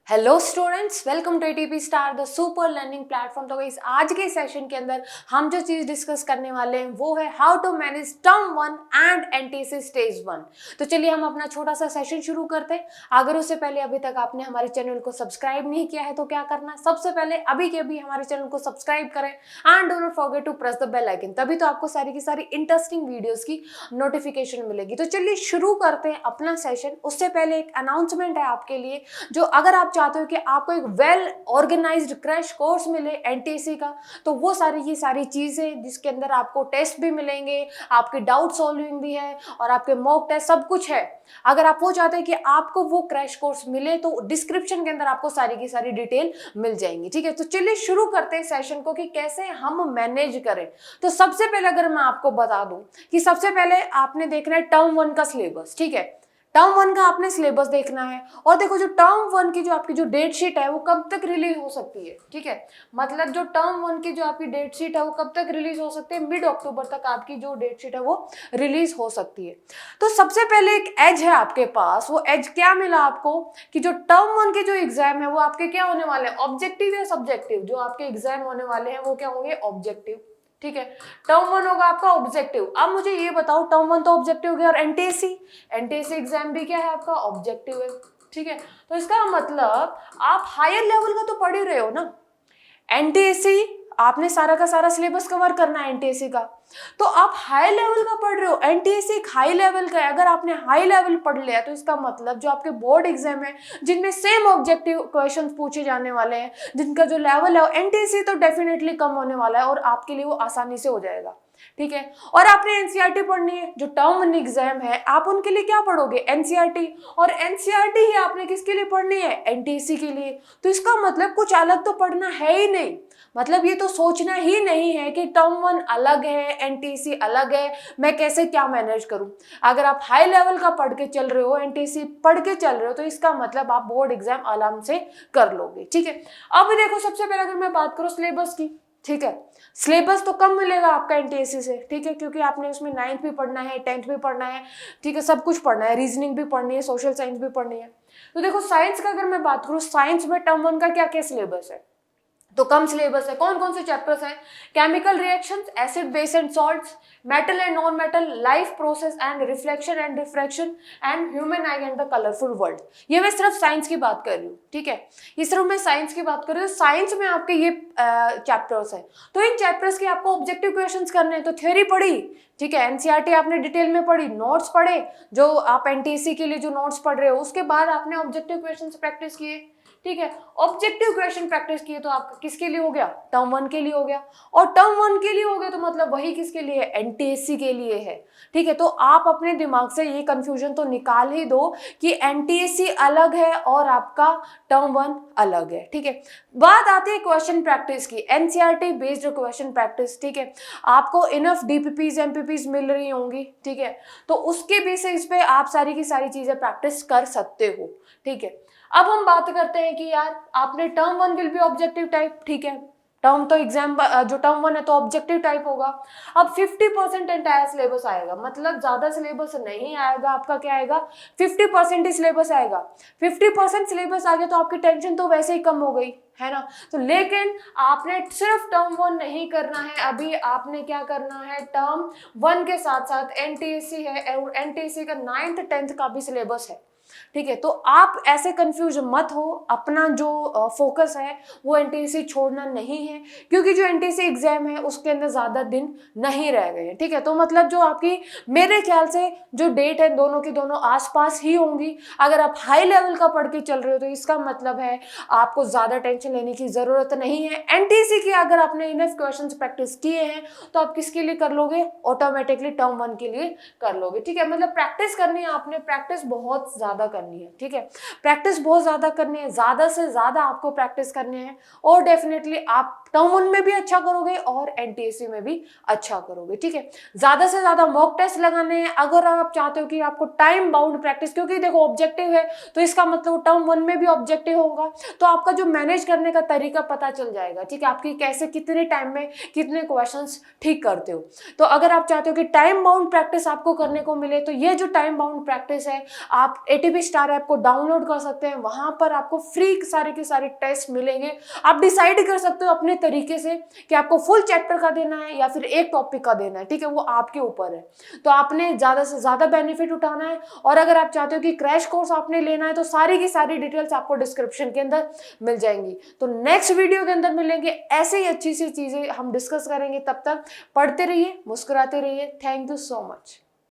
Hello students, welcome to ATP star the super learning platform. तो इस आज के सेशन के अंदर हम जो चीज डिस्कस करने वाले हैं वो है how to manage term one and NTC stage one. तो चलिए हम अपना छोटा सा सेशन शुरू करते हैं। अगर उससे पहले अभी तक आपने हमारे चैनल को सब्सक्राइब नहीं किया है तो क्या करना है, सबसे पहले अभी के अभी हमारे चैनल को सब्सक्राइब करें and do not forget to press the bell icon, तभी तो आपको सारी की सारी इंटरेस्टिंग वीडियोस की नोटिफिकेशन मिलेगी। तो चलिए शुरू करते हैं अपना सेशन। उससे पहले एक अनाउंसमेंट है आपके लिए, जो अगर आप चाहते हो कि आपको एक वेल ऑर्गेनाइज्ड क्रैश कोर्स मिले एनटीसी का, तो वो सारी की सारी चीजें जिसके अंदर आपको टेस्ट भी मिलेंगे, आपके डाउट सॉल्विंग भी है और आपके मॉक टेस्ट सब कुछ है। अगर आप वो चाहते हैं कि आपको वो क्रैश कोर्स मिले तो डिस्क्रिप्शन के अंदर आपको सारी की सारी डिटेल मिल जाएंगी। ठीक है, तो चलिए शुरू करते हैं सेशन को कि कैसे हम मैनेज करें। तो सबसे पहले अगर मैं आपको बता दूं कि सबसे पहले आपने देखना है टर्म वन का सिलेबस। ठीक है, टर्म वन का आपने सिलेबस देखना है और देखो जो टर्म वन की जो आपकी जो डेट शीट है वो कब तक रिलीज हो सकती है। ठीक है, मतलब जो टर्म वन की जो आपकी डेट शीट है वो कब तक रिलीज हो सकती है, मिड अक्टूबर तक आपकी जो डेट शीट है वो रिलीज हो सकती है। तो सबसे पहले एक एज है आपके पास, वो एज क्या मिला आपको कि जो टर्म वन के जो एग्जाम है वो आपके क्या होने वाले हैं, ऑब्जेक्टिव या सब्जेक्टिव। जो आपके एग्जाम होने वाले हैं वो क्या होंगे, ऑब्जेक्टिव। ठीक है, टर्म वन होगा आपका ऑब्जेक्टिव। अब मुझे ये बताओ, टर्म वन तो ऑब्जेक्टिव हो गया और एनटीएससी एग्जाम भी क्या है आपका, ऑब्जेक्टिव है। ठीक है, तो इसका मतलब आप हायर लेवल का तो पढ़ ही रहे हो ना। एनटीएससी आपने सारा का सारा सिलेबस कवर करना है एनटीएससी का, तो आप हाई लेवल का पढ़ रहे हो। एनटीएससी एक हाई लेवल का है। अगर आपने हाई लेवल पढ़ लिया तो इसका मतलब जो आपके बोर्ड एग्जाम है जिनमें सेम ऑब्जेक्टिव क्वेश्चंस पूछे जाने वाले हैं, जिनका जो लेवल है एनटीएससी तो डेफिनेटली कम होने वाला है और आपके लिए वो आसानी से हो जाएगा। ठीक है, और आपने एनसीईआरटी पढ़नी है। जो टर्म वन एग्जाम है आप उनके लिए क्या पढ़ोगे, एनसीईआरटी, और एनसीईआरटी ही आपने किसके लिए पढ़नी है, एनटीएससी के लिए। तो इसका मतलब कुछ अलग तो पढ़ना है ही नहीं। मतलब ये तो सोचना ही नहीं है कि टर्म वन अलग है, एनटीएससी अलग है, मैं कैसे क्या मैनेज करूं। अगर आप हाई लेवल का पढ़ के चल रहे हो, एनटीएससी पढ़ के चल रहे हो, तो इसका मतलब आप बोर्ड एग्जाम आराम से कर लोगे। ठीक है, अब देखो सबसे पहले अगर मैं बात करूं सिलेबस की। ठीक है, सिलेबस तो कम मिलेगा आपका एनटीएससी से। ठीक है, क्योंकि आपने उसमें 9th भी पढ़ना है, 10th भी पढ़ना है। ठीक है, सब कुछ पढ़ना है, रीजनिंग भी पढ़नी है, सोशल साइंस भी पढ़नी है। तो देखो साइंस का अगर मैं बात करूं, साइंस में टर्म वन का क्या क्या सिलेबस है, तो कम सिलेबस है। कौन कौन से चैप्टर्स हैं, chemical reactions, acid base and salts, metal and non metal, life process and reflection and refraction, and human I and the colourful world. ये मैं सिर्फ साइंस की बात कर रही हूँ। ठीक है, ये सिर्फ मैं साइंस की बात कर रही हूँ। साइंस में आपके ये चैप्टर्स हैं, तो इन चैप्टर्स के आपको ऑब्जेक्टिव क्वेश्चंस करने हैं। तो थ्योरी पढ़ी, ठीक है, एनसीईआरटी आपने डिटेल में पढ़ी, नोट्स पढ़े, जो आप एनटीएससी के लिए जो नोट्स पढ़ रहे हो, उसके बाद आपने ऑब्जेक्टिव क्वेश्चंस प्रैक्टिस किए। ठीक है, ऑब्जेक्टिव क्वेश्चन प्रैक्टिस किए तो आपका किसके लिए हो गया, टर्म वन के लिए हो गया। और टर्म वन के लिए हो गया तो मतलब वही किसके लिए है, एनटीएससी के लिए है। ठीक है, तो आप अपने दिमाग से ये कंफ्यूजन तो निकाल ही दो कि एनटीएससी अलग है और आपका टर्म वन अलग है। ठीक है, बात आती है क्वेश्चन प्रैक्टिस की, एनसीईआरटी बेस्ड क्वेश्चन प्रैक्टिस। ठीक है, आपको इनफ डीपीपीज एमपीपीज मिल रही होंगी। ठीक है, तो उसके बेसिस पे आप सारी की सारी चीजें प्रैक्टिस कर सकते हो। ठीक है, अब हम बात करते हैं कि यार आपने term one will be objective type. ठीक है, टर्म तो एग्जाम जो टर्म वन है तो ऑब्जेक्टिव टाइप होगा। अब 50% एंटायर सिलेबस आएगा, मतलब ज्यादा सिलेबस नहीं आएगा आपका, क्या आएगा, 50% ही सिलेबस आएगा। 50% सिलेबस आ गया तो आपकी टेंशन तो वैसे ही कम हो गई है ना। तो लेकिन आपने सिर्फ टर्म वन नहीं करना है, अभी आपने क्या करना है, टर्म वन के साथ साथ एनटीएससी है और एनटीएससी का 9th 10th का भी सिलेबस है। ठीक है, तो आप ऐसे कंफ्यूज मत हो, अपना जो फोकस है वो एनटीएससी छोड़ना नहीं है, क्योंकि जो एनटीएससी एग्जाम है उसके अंदर ज्यादा दिन नहीं रह गए हैं। ठीक है, तो मतलब जो आपकी मेरे ख्याल से जो डेट है दोनों की दोनों आसपास ही होंगी। अगर आप हाई लेवल का पढ़ के चल रहे हो तो इसका मतलब है आपको ज्यादा टेंशन लेने की जरूरत नहीं है। एनटीएससी की अगर आपने इनफ क्वेश्चंस प्रैक्टिस किए हैं तो आप किसके लिए कर लोगे, ऑटोमेटिकली टर्म वन के लिए कर लोगे। ठीक है, मतलब प्रैक्टिस करनी है आपने, प्रैक्टिस बहुत ज्यादा करनी है। ठीक है, प्रैक्टिस बहुत ज्यादा करनी है, ज्यादा से ज्यादा आपको प्रैक्टिस करनी है और डेफिनेटली आप टर्म 1 में भी अच्छा करोगे और एनटीएससी में भी अच्छा करोगे, ठीक है। ज्यादा से ज्यादा मॉक टेस्ट लगाने हैं अगर आप चाहते हो कि आपको टाइम बाउंड प्रैक्टिस, क्योंकि देखो ऑब्जेक्टिव है तो इसका मतलब टर्म 1 में भी ऑब्जेक्टिव होगा, तो आपका जो मैनेज करने का तरीका पता चल जाएगा, ठीक है, आपकी कैसे कितने टाइम में कितने क्वेश्चंस ठीक करते हो। तो अगर आप चाहते हो कि टाइम बाउंड प्रैक्टिस आपको करने को मिले तो ये जो टाइम बाउंड प्रैक्टिस है आप एटीपी स्टार ऐप को डाउनलोड कर सकते हैं, वहां पर आपको फ्री सारे के सारे टेस्ट मिलेंगे। आप डिसाइड कर सकते हो अपने तरीके से कि आपको फुल चैप्टर का देना है या फिर एक टॉपिक का देना है, ठीक है, वो आपके ऊपर है। तो आपने ज्यादा से ज्यादा बेनिफिट उठाना है। और अगर आप चाहते हो कि क्रैश कोर्स आपने लेना है तो सारी की सारी डिटेल्स आपको डिस्क्रिप्शन के अंदर मिल जाएंगी। तो नेक्स्ट वीडियो के अंदर मिलेंगे, ऐसे ही अच्छी सी चीजें हम डिस्कस करेंगे। तब तक पढ़ते रहिए, मुस्कुराते रहिए। Thank you so much.